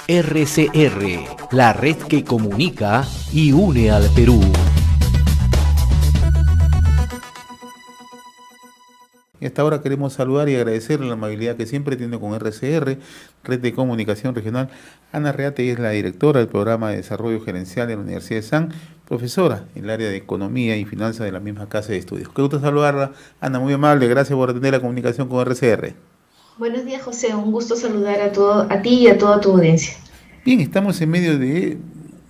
RCR, la red que comunica y une al Perú. Y hasta ahora queremos saludar y agradecerle la amabilidad que siempre tiene con RCR, Red de Comunicación Regional. Ana Reate es la directora del Programa de Desarrollo Gerencial de la Universidad de San, profesora en el área de Economía y Finanzas de la misma casa de estudios. Qué gusto saludarla, Ana, muy amable, gracias por atender la comunicación con RCR. Buenos días, José, un gusto saludar a ti y a toda tu audiencia. Bien, estamos en medio de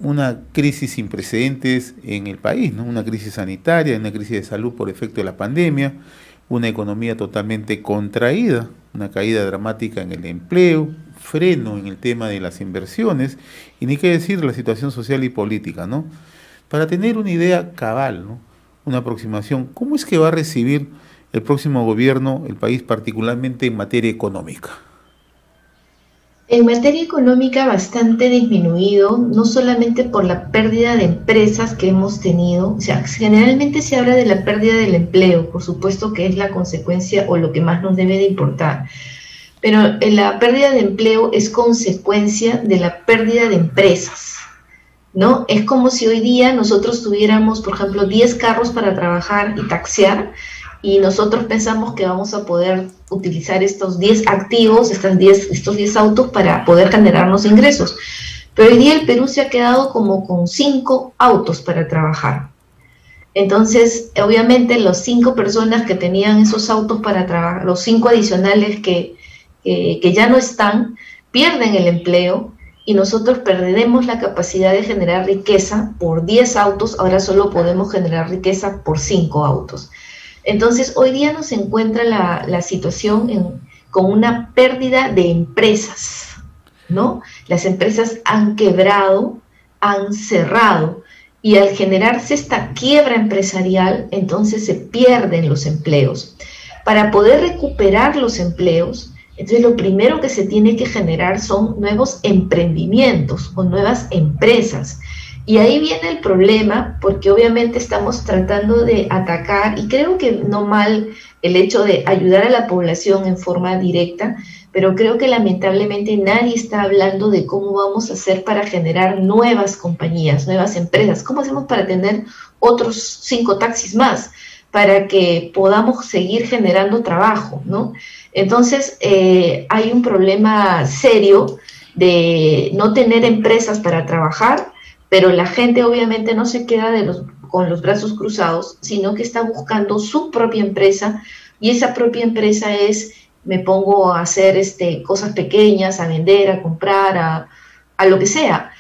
una crisis sin precedentes en el país, ¿no? Una crisis sanitaria, una crisis de salud por efecto de la pandemia, una economía totalmente contraída, una caída dramática en el empleo, freno en el tema de las inversiones y ni qué decir la situación social y política, ¿no? Para tener una idea cabal, ¿no? Una aproximación, ¿cómo es que va a recibir el próximo gobierno el país, particularmente en materia económica? En materia económica bastante disminuido, no solamente por la pérdida de empresas que hemos tenido, o sea, generalmente se habla de la pérdida del empleo, por supuesto que es la consecuencia o lo que más nos debe de importar, pero la pérdida de empleo es consecuencia de la pérdida de empresas, ¿no? Es como si hoy día nosotros tuviéramos, por ejemplo, 10 carros para trabajar y taxiar, y nosotros pensamos que vamos a poder utilizar estos 10 activos, estos 10 autos para poder generarnos ingresos. Pero hoy día el Perú se ha quedado como con 5 autos para trabajar. Entonces, obviamente, las 5 personas que tenían esos autos para trabajar, los 5 adicionales que ya no están, pierden el empleo y nosotros perderemos la capacidad de generar riqueza por 10 autos, ahora solo podemos generar riqueza por 5 autos. Entonces, hoy día nos encuentra la situación con una pérdida de empresas, ¿no? Las empresas han quebrado, han cerrado, y al generarse esta quiebra empresarial, entonces se pierden los empleos. Para poder recuperar los empleos, entonces lo primero que se tiene que generar son nuevos emprendimientos o nuevas empresas. Y ahí viene el problema, porque obviamente estamos tratando de atacar, y creo que no mal el hecho de ayudar a la población en forma directa, pero creo que lamentablemente nadie está hablando de cómo vamos a hacer para generar nuevas compañías, nuevas empresas. ¿Cómo hacemos para tener otros 5 taxis más? Para que podamos seguir generando trabajo, ¿no? Entonces, hay un problema serio de no tener empresas para trabajar, pero la gente obviamente no se queda con los brazos cruzados, sino que está buscando su propia empresa, y esa propia empresa me pongo a hacer cosas pequeñas, a vender, a comprar, a lo que sea.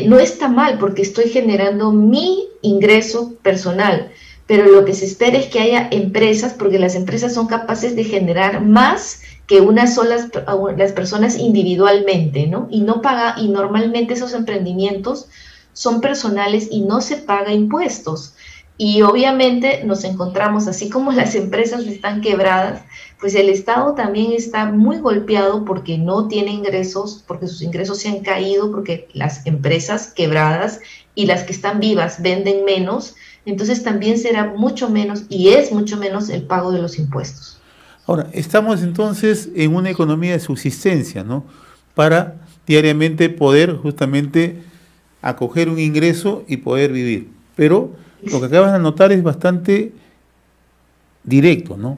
No está mal porque estoy generando mi ingreso personal, pero lo que se espera es que haya empresas, porque las empresas son capaces de generar más que las personas individualmente, ¿no? Y normalmente esos emprendimientos son personales y no se paga impuestos. Y obviamente nos encontramos, así como las empresas están quebradas, pues el Estado también está muy golpeado porque no tiene ingresos, porque sus ingresos se han caído, porque las empresas quebradas y las que están vivas venden menos, entonces también será mucho menos, y es mucho menos, el pago de los impuestos. Ahora, estamos entonces en una economía de subsistencia, ¿no? Para diariamente poder justamente acoger un ingreso y poder vivir. Pero lo que acabas de anotar es bastante directo, ¿no?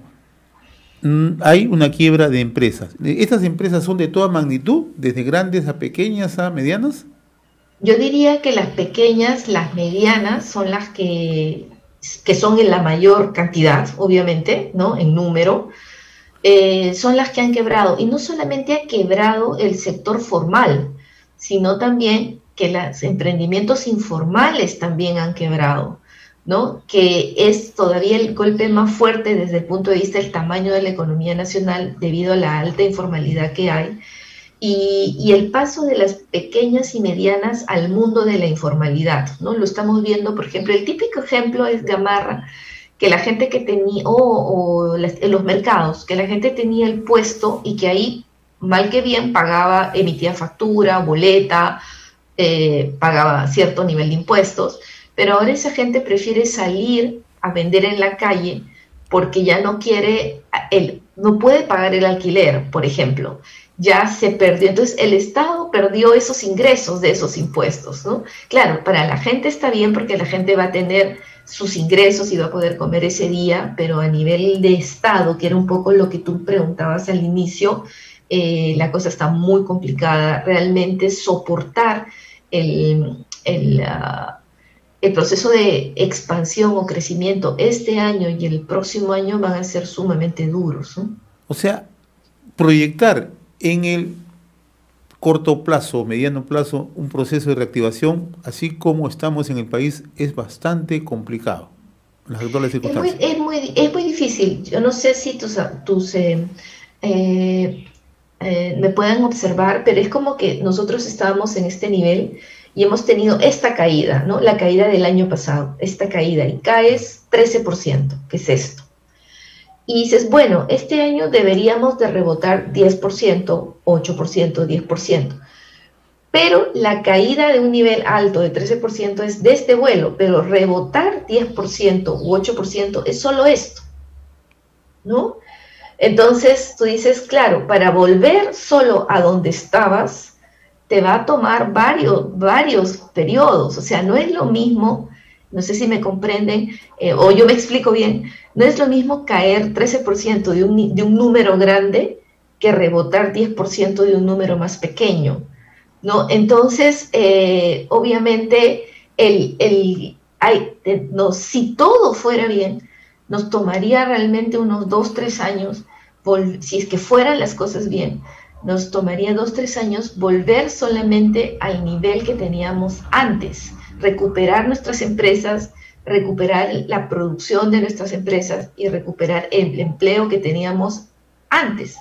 Hay una quiebra de empresas. ¿Estas empresas son de toda magnitud, desde grandes a pequeñas a medianas? Yo diría que las pequeñas, las medianas, son las que son en la mayor cantidad, obviamente, ¿no? En número. Son las que han quebrado, y no solamente ha quebrado el sector formal, sino también que los emprendimientos informales también han quebrado, ¿no? Que es todavía el golpe más fuerte desde el punto de vista del tamaño de la economía nacional debido a la alta informalidad que hay, y el paso de las pequeñas y medianas al mundo de la informalidad, ¿no? Lo estamos viendo, por ejemplo, el típico ejemplo es Gamarra, que la gente que tenía, en los mercados, que la gente tenía el puesto y que ahí, mal que bien, emitía factura, boleta, pagaba cierto nivel de impuestos, pero ahora esa gente prefiere salir a vender en la calle porque ya no puede pagar el alquiler, por ejemplo, ya se perdió. Entonces el Estado perdió esos ingresos de esos impuestos, ¿no? Claro, para la gente está bien porque la gente va a tener sus ingresos y va a poder comer ese día, pero a nivel de Estado, que era un poco lo que tú preguntabas al inicio, la cosa está muy complicada. Realmente soportar el proceso de expansión o crecimiento este año y el próximo año van a ser sumamente duros, ¿no? O sea, proyectar en el corto plazo, mediano plazo, un proceso de reactivación, así como estamos en el país, es bastante complicado en las actuales circunstancias. Es muy difícil. Yo no sé si me puedan observar, pero es como que nosotros estábamos en este nivel y hemos tenido esta caída, ¿no? La caída del año pasado, esta caída, y caes 13%, ¿qué es esto? Y dices, bueno, este año deberíamos de rebotar 10%, 8%, 10%, pero la caída de un nivel alto de 13% es de este vuelo, pero rebotar 10% u 8% es solo esto, ¿no? Entonces tú dices, claro, para volver solo a donde estabas, te va a tomar varios periodos. O sea, no es lo mismo, no sé si me comprenden, o yo me explico bien, no es lo mismo caer 13% de un número grande que rebotar 10% de un número más pequeño, ¿no? Entonces, obviamente, si todo fuera bien, nos tomaría realmente unos 2-3 años, si es que fueran las cosas bien, nos tomaría 2-3 años volver solamente al nivel que teníamos antes, recuperar nuestras empresas, recuperar la producción de nuestras empresas y recuperar el empleo que teníamos antes.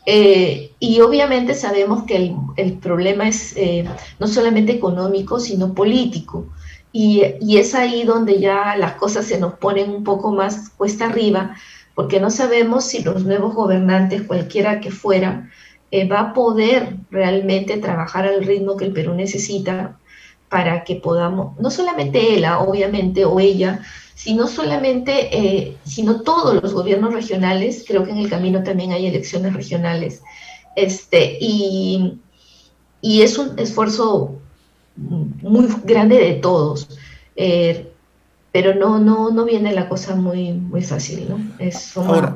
Y obviamente sabemos que el problema es no solamente económico, sino político. Y es ahí donde ya las cosas se nos ponen un poco más cuesta arriba, porque no sabemos si los nuevos gobernantes, cualquiera que fuera, va a poder realmente trabajar al ritmo que el Perú necesita para que podamos, no solamente él, obviamente, o ella, sino todos los gobiernos regionales. Creo que en el camino también hay elecciones regionales, y es un esfuerzo muy grande de todos, pero no viene la cosa muy fácil, ¿no?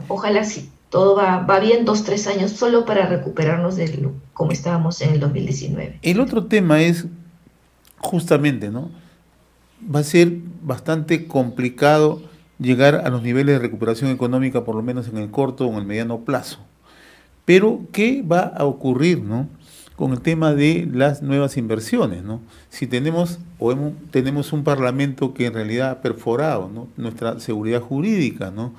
Ojalá sí, todo va bien 2-3 años solo para recuperarnos de como estábamos en el 2019. El otro tema es justamente, ¿no? Va a ser bastante complicado llegar a los niveles de recuperación económica, por lo menos en el corto o en el mediano plazo. Pero, ¿qué va a ocurrir, ¿no?, con el tema de las nuevas inversiones, ¿no? Si tenemos un parlamento que en realidad ha perforado, ¿no?, nuestra seguridad jurídica, ¿no?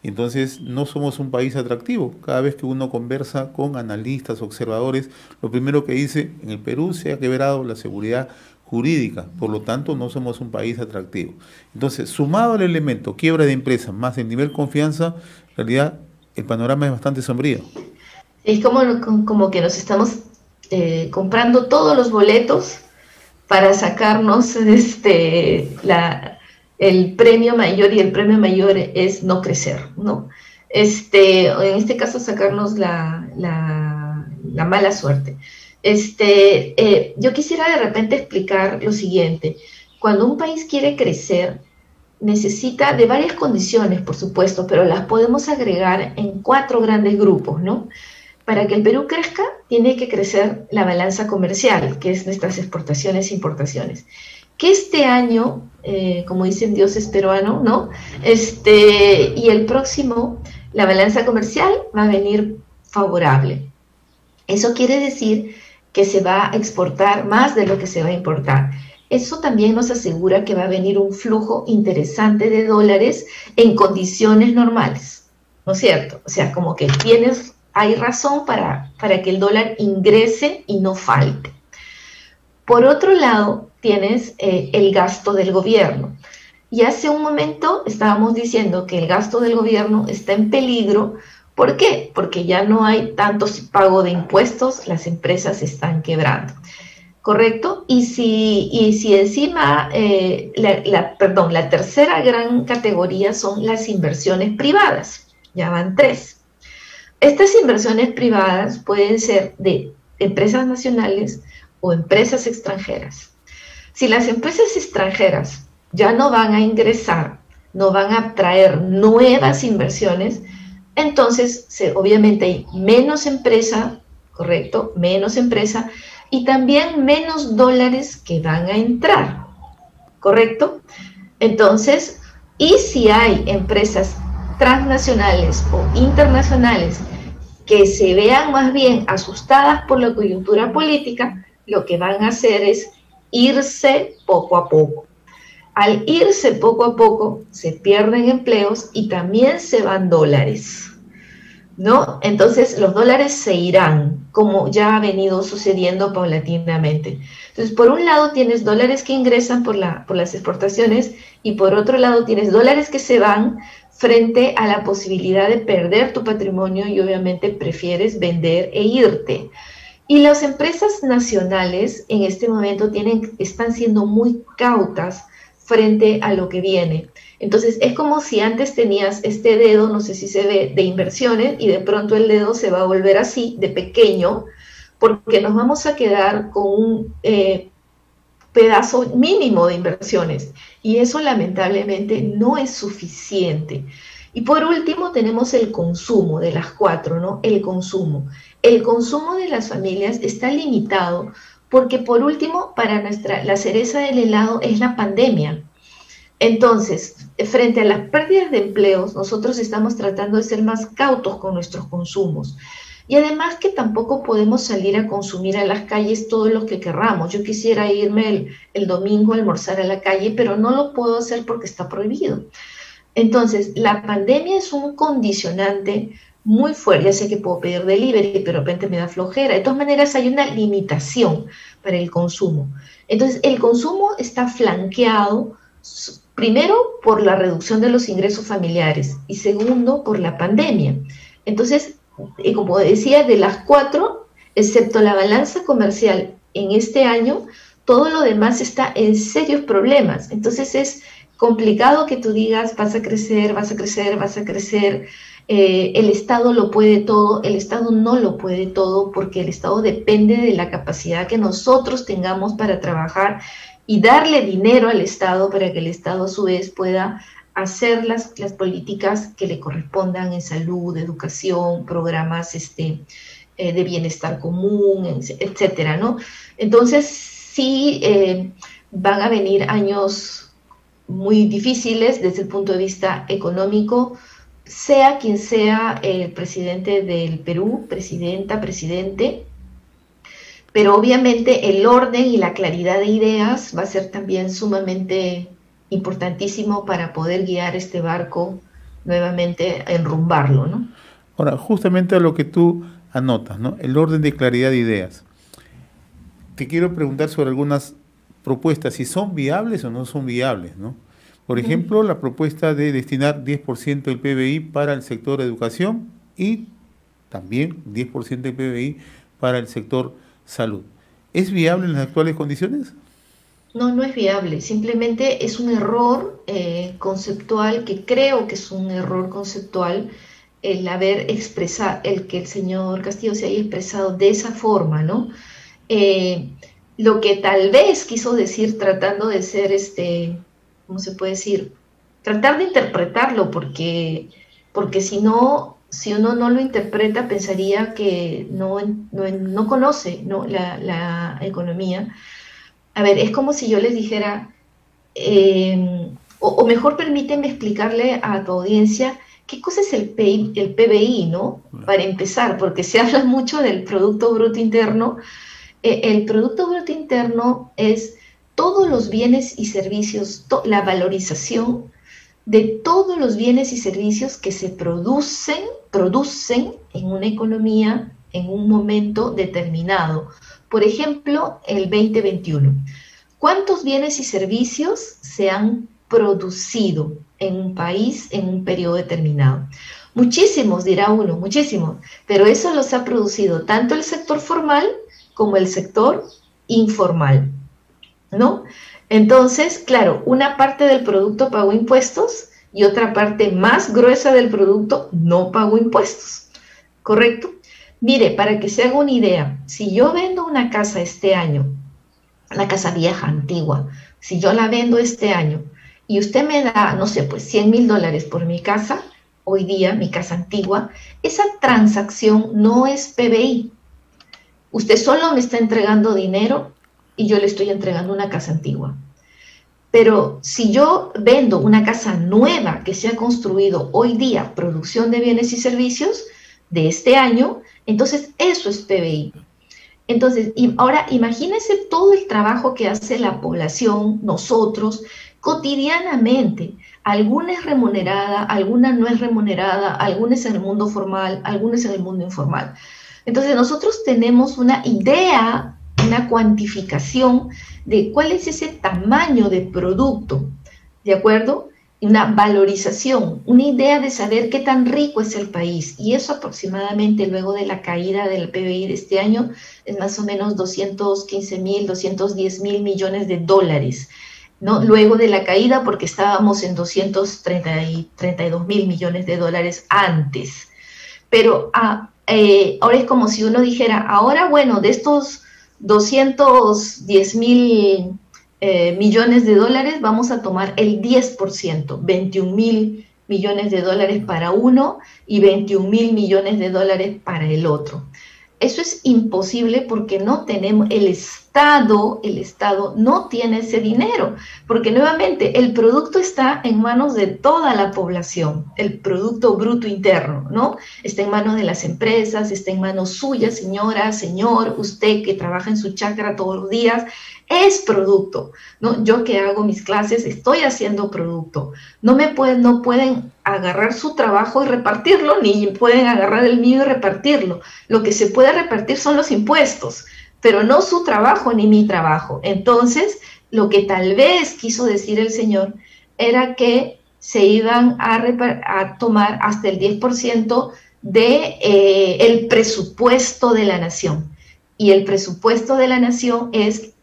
Entonces no somos un país atractivo. Cada vez que uno conversa con analistas, observadores, lo primero que dice: en el Perú se ha quebrado la seguridad jurídica, por lo tanto no somos un país atractivo. Entonces, sumado al elemento quiebra de empresas más el nivel confianza, en realidad el panorama es bastante sombrío. Es como que nos estamos comprando todos los boletos para sacarnos el premio mayor, y el premio mayor es no crecer, ¿no? En este caso, sacarnos la mala suerte. Yo quisiera de repente explicar lo siguiente. Cuando un país quiere crecer, necesita de varias condiciones, por supuesto, pero las podemos agregar en 4 grandes grupos, ¿no? Para que el Perú crezca, tiene que crecer la balanza comercial, que es nuestras exportaciones e importaciones. Que este año, como dicen, Dios es peruano, ¿no? Y el próximo, la balanza comercial va a venir favorable. Eso quiere decir que se va a exportar más de lo que se va a importar. Eso también nos asegura que va a venir un flujo interesante de dólares en condiciones normales, ¿no es cierto? O sea, como que hay razón para que el dólar ingrese y no falte. Por otro lado, tienes el gasto del gobierno. Y hace un momento estábamos diciendo que el gasto del gobierno está en peligro. ¿Por qué? Porque ya no hay tanto pago de impuestos, las empresas están quebrando. ¿Correcto? Y si encima, la tercera gran categoría son las inversiones privadas. Ya van 3. Estas inversiones privadas pueden ser de empresas nacionales o empresas extranjeras. Si las empresas extranjeras ya no van a ingresar, no van a traer nuevas inversiones, entonces obviamente hay menos empresa, ¿correcto? Menos empresa y también menos dólares que van a entrar, ¿correcto? Entonces, y si hay empresas transnacionales o internacionales que se vean más bien asustadas por la coyuntura política, lo que van a hacer es irse poco a poco. Al irse poco a poco, se pierden empleos y también se van dólares, ¿no? Entonces, los dólares se irán, como ya ha venido sucediendo paulatinamente. Entonces, por un lado tienes dólares que ingresan por las exportaciones y por otro lado tienes dólares que se van frente a la posibilidad de perder tu patrimonio y obviamente prefieres vender e irte. Y las empresas nacionales en este momento están siendo muy cautas frente a lo que viene. Entonces es como si antes tenías este dedo, no sé si se ve, de inversiones y de pronto el dedo se va a volver así, de pequeño, porque nos vamos a quedar con un pedazo mínimo de inversiones y eso lamentablemente no es suficiente. Y por último tenemos el consumo de las cuatro, ¿no? El consumo. El consumo de las familias está limitado porque por último para la cereza del helado es la pandemia. Entonces, frente a las pérdidas de empleos, nosotros estamos tratando de ser más cautos con nuestros consumos. Y además que tampoco podemos salir a consumir a las calles todos los que querramos. Yo quisiera irme el domingo a almorzar a la calle, pero no lo puedo hacer porque está prohibido. Entonces, la pandemia es un condicionante muy fuerte. Ya sé que puedo pedir delivery, pero de repente me da flojera. De todas maneras, hay una limitación para el consumo. Entonces, el consumo está flanqueado, primero, por la reducción de los ingresos familiares y segundo, por la pandemia. Entonces, y como decía, de las cuatro, excepto la balanza comercial en este año, todo lo demás está en serios problemas. Entonces es complicado que tú digas vas a crecer, vas a crecer, vas a crecer, el Estado lo puede todo. El Estado no lo puede todo porque el Estado depende de la capacidad que nosotros tengamos para trabajar y darle dinero al Estado para que el Estado a su vez pueda hacer las políticas que le correspondan en salud, educación, programas de bienestar común, etcétera, ¿no? Entonces, sí van a venir años muy difíciles desde el punto de vista económico, sea quien sea el presidente del Perú, presidenta, presidente, pero obviamente el orden y la claridad de ideas va a ser también sumamente importantísimo para poder guiar este barco nuevamente, enrumbarlo, ¿no? Ahora, justamente a lo que tú anotas, ¿no? El orden de claridad de ideas. Te quiero preguntar sobre algunas propuestas, si son viables o no son viables, ¿no? Por ejemplo, la propuesta de destinar 10% del PBI para el sector educación y también 10% del PBI para el sector salud. ¿Es viable en las actuales condiciones? No, no es viable, simplemente es un error conceptual, que creo que es un error conceptual el haber expresado, el que el señor Castillo se haya expresado de esa forma, ¿no? Lo que tal vez quiso decir tratando de ser, ¿cómo se puede decir? Tratar de interpretarlo, porque si no, si uno no lo interpreta, pensaría que no conoce, ¿no? la economía. A ver, es como si yo les dijera, o mejor permíteme explicarle a tu audiencia qué cosa es el PBI, ¿no? Para empezar, porque se habla mucho del Producto Bruto Interno. El Producto Bruto Interno es todos los bienes y servicios, la valorización de todos los bienes y servicios que se producen en una economía en un momento determinado. Por ejemplo, el 2021. ¿Cuántos bienes y servicios se han producido en un país en un periodo determinado? Muchísimos, dirá uno, muchísimos, pero eso los ha producido tanto el sector formal como el sector informal, ¿no? Entonces, claro, una parte del producto pagó impuestos y otra parte más gruesa del producto no pagó impuestos. ¿correcto? Mire, para que se haga una idea, si yo vendo una casa este año, una casa vieja, antigua, si yo la vendo este año y usted me da, no sé, pues $100,000 por mi casa, hoy día, mi casa antigua, esa transacción no es PBI. Usted solo me está entregando dinero y yo le estoy entregando una casa antigua. Pero si yo vendo una casa nueva que se ha construido hoy día, producción de bienes y servicios de este año, entonces eso es PBI. Entonces, ahora imagínense todo el trabajo que hace la población, nosotros, cotidianamente. Alguna es remunerada, alguna no es remunerada, algunas en el mundo formal, algunas en el mundo informal. Entonces, nosotros tenemos una idea, una cuantificación de cuál es ese tamaño de producto, ¿de acuerdo? Una valorización, una idea de saber qué tan rico es el país. Y eso aproximadamente luego de la caída del PBI de este año es más o menos 215,000, 210,000 millones de dólares, ¿no? Luego de la caída, porque estábamos en 232,000 millones de dólares antes. Pero ahora es como si uno dijera, ahora bueno, de estos 210,000 millones de dólares, vamos a tomar el 10%, 21,000 millones de dólares para uno y 21,000 millones de dólares para el otro. Eso es imposible porque no tenemos, el Estado no tiene ese dinero, porque nuevamente el producto está en manos de toda la población, el Producto Bruto Interno, ¿no? Está en manos de las empresas, está en manos suyas, señora, señor, usted que trabaja en su chacra todos los días, es producto, ¿no? Yo que hago mis clases estoy haciendo producto. No pueden agarrar su trabajo y repartirlo, ni pueden agarrar el mío y repartirlo. Lo que se puede repartir son los impuestos, pero no su trabajo ni mi trabajo. Entonces, lo que tal vez quiso decir el señor era que se iban a tomar hasta el 10% de el presupuesto de la nación. Y el presupuesto de la nación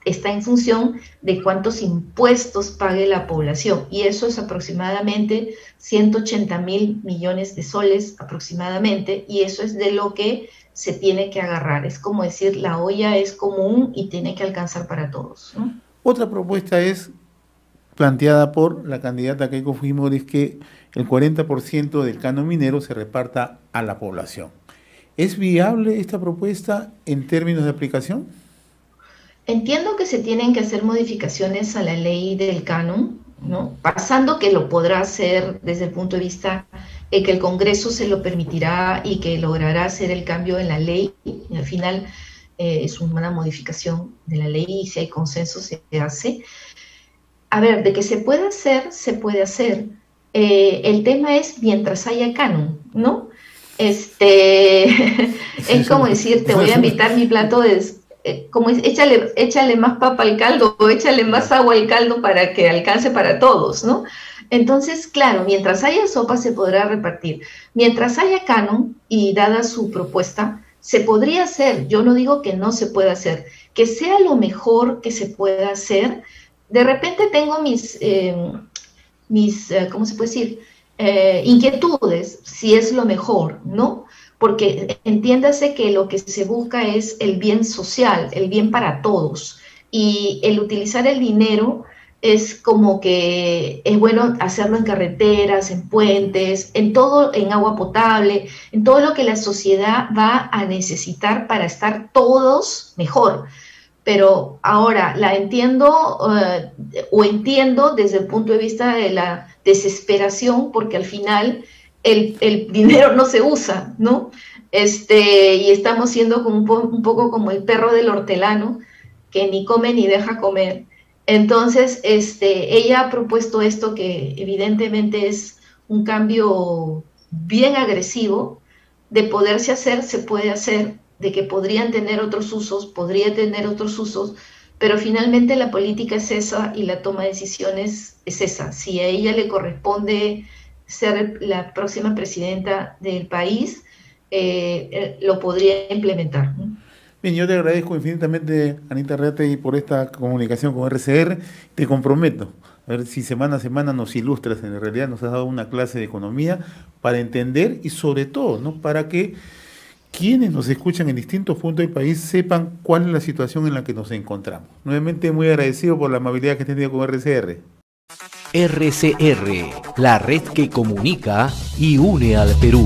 está en función de cuántos impuestos pague la población, y eso es aproximadamente 180,000 millones de soles aproximadamente, y eso es de lo que se tiene que agarrar. Es como decir, la olla es común y tiene que alcanzar para todos, ¿no? Otra propuesta es planteada por la candidata Keiko Fujimori, es que el 40% del canon minero se reparta a la población. ¿Es viable esta propuesta en términos de aplicación? Entiendo que se tienen que hacer modificaciones a la ley del canon, ¿no? Pasando que lo podrá hacer desde el punto de vista de que el Congreso se lo permitirá y que logrará hacer el cambio en la ley. Y al final es una modificación de la ley y si hay consenso se hace. A ver, de que se puede hacer, se puede hacer. El tema es mientras haya canon, ¿no? Es como decir, te voy a invitar mi plato de... como es, échale más papa al caldo o échale más agua al caldo para que alcance para todos, ¿no? Entonces, claro, mientras haya sopa se podrá repartir. Mientras haya canon y dada su propuesta, se podría hacer. Yo no digo que no se pueda hacer, que sea lo mejor que se pueda hacer. De repente tengo mis ¿cómo se puede decir? Inquietudes, si es lo mejor, ¿no? Porque entiéndase que lo que se busca es el bien social, el bien para todos, y el utilizar el dinero es como que es bueno hacerlo en carreteras, en puentes, en todo, en agua potable, en todo lo que la sociedad va a necesitar para estar todos mejor. Pero ahora la entiendo o entiendo desde el punto de vista de la desesperación, porque al final el dinero no se usa, ¿no? Y estamos siendo como un poco como el perro del hortelano, que ni come ni deja comer. Entonces, ella ha propuesto esto que evidentemente es un cambio bien agresivo, de poderse hacer, se puede hacer, de que podría tener otros usos, pero finalmente la política es esa y la toma de decisiones es esa. Si a ella le corresponde ser la próxima presidenta del país, lo podría implementar. Bien, yo te agradezco infinitamente, Anita Arrate, por esta comunicación con RCR. Te comprometo, a ver si semana a semana nos ilustras, en realidad nos has dado una clase de economía para entender y sobre todo, ¿no?, para que quienes nos escuchan en distintos puntos del país sepan cuál es la situación en la que nos encontramos. Nuevamente muy agradecido por la amabilidad que he tenido con RCR. RCR, la red que comunica y une al Perú.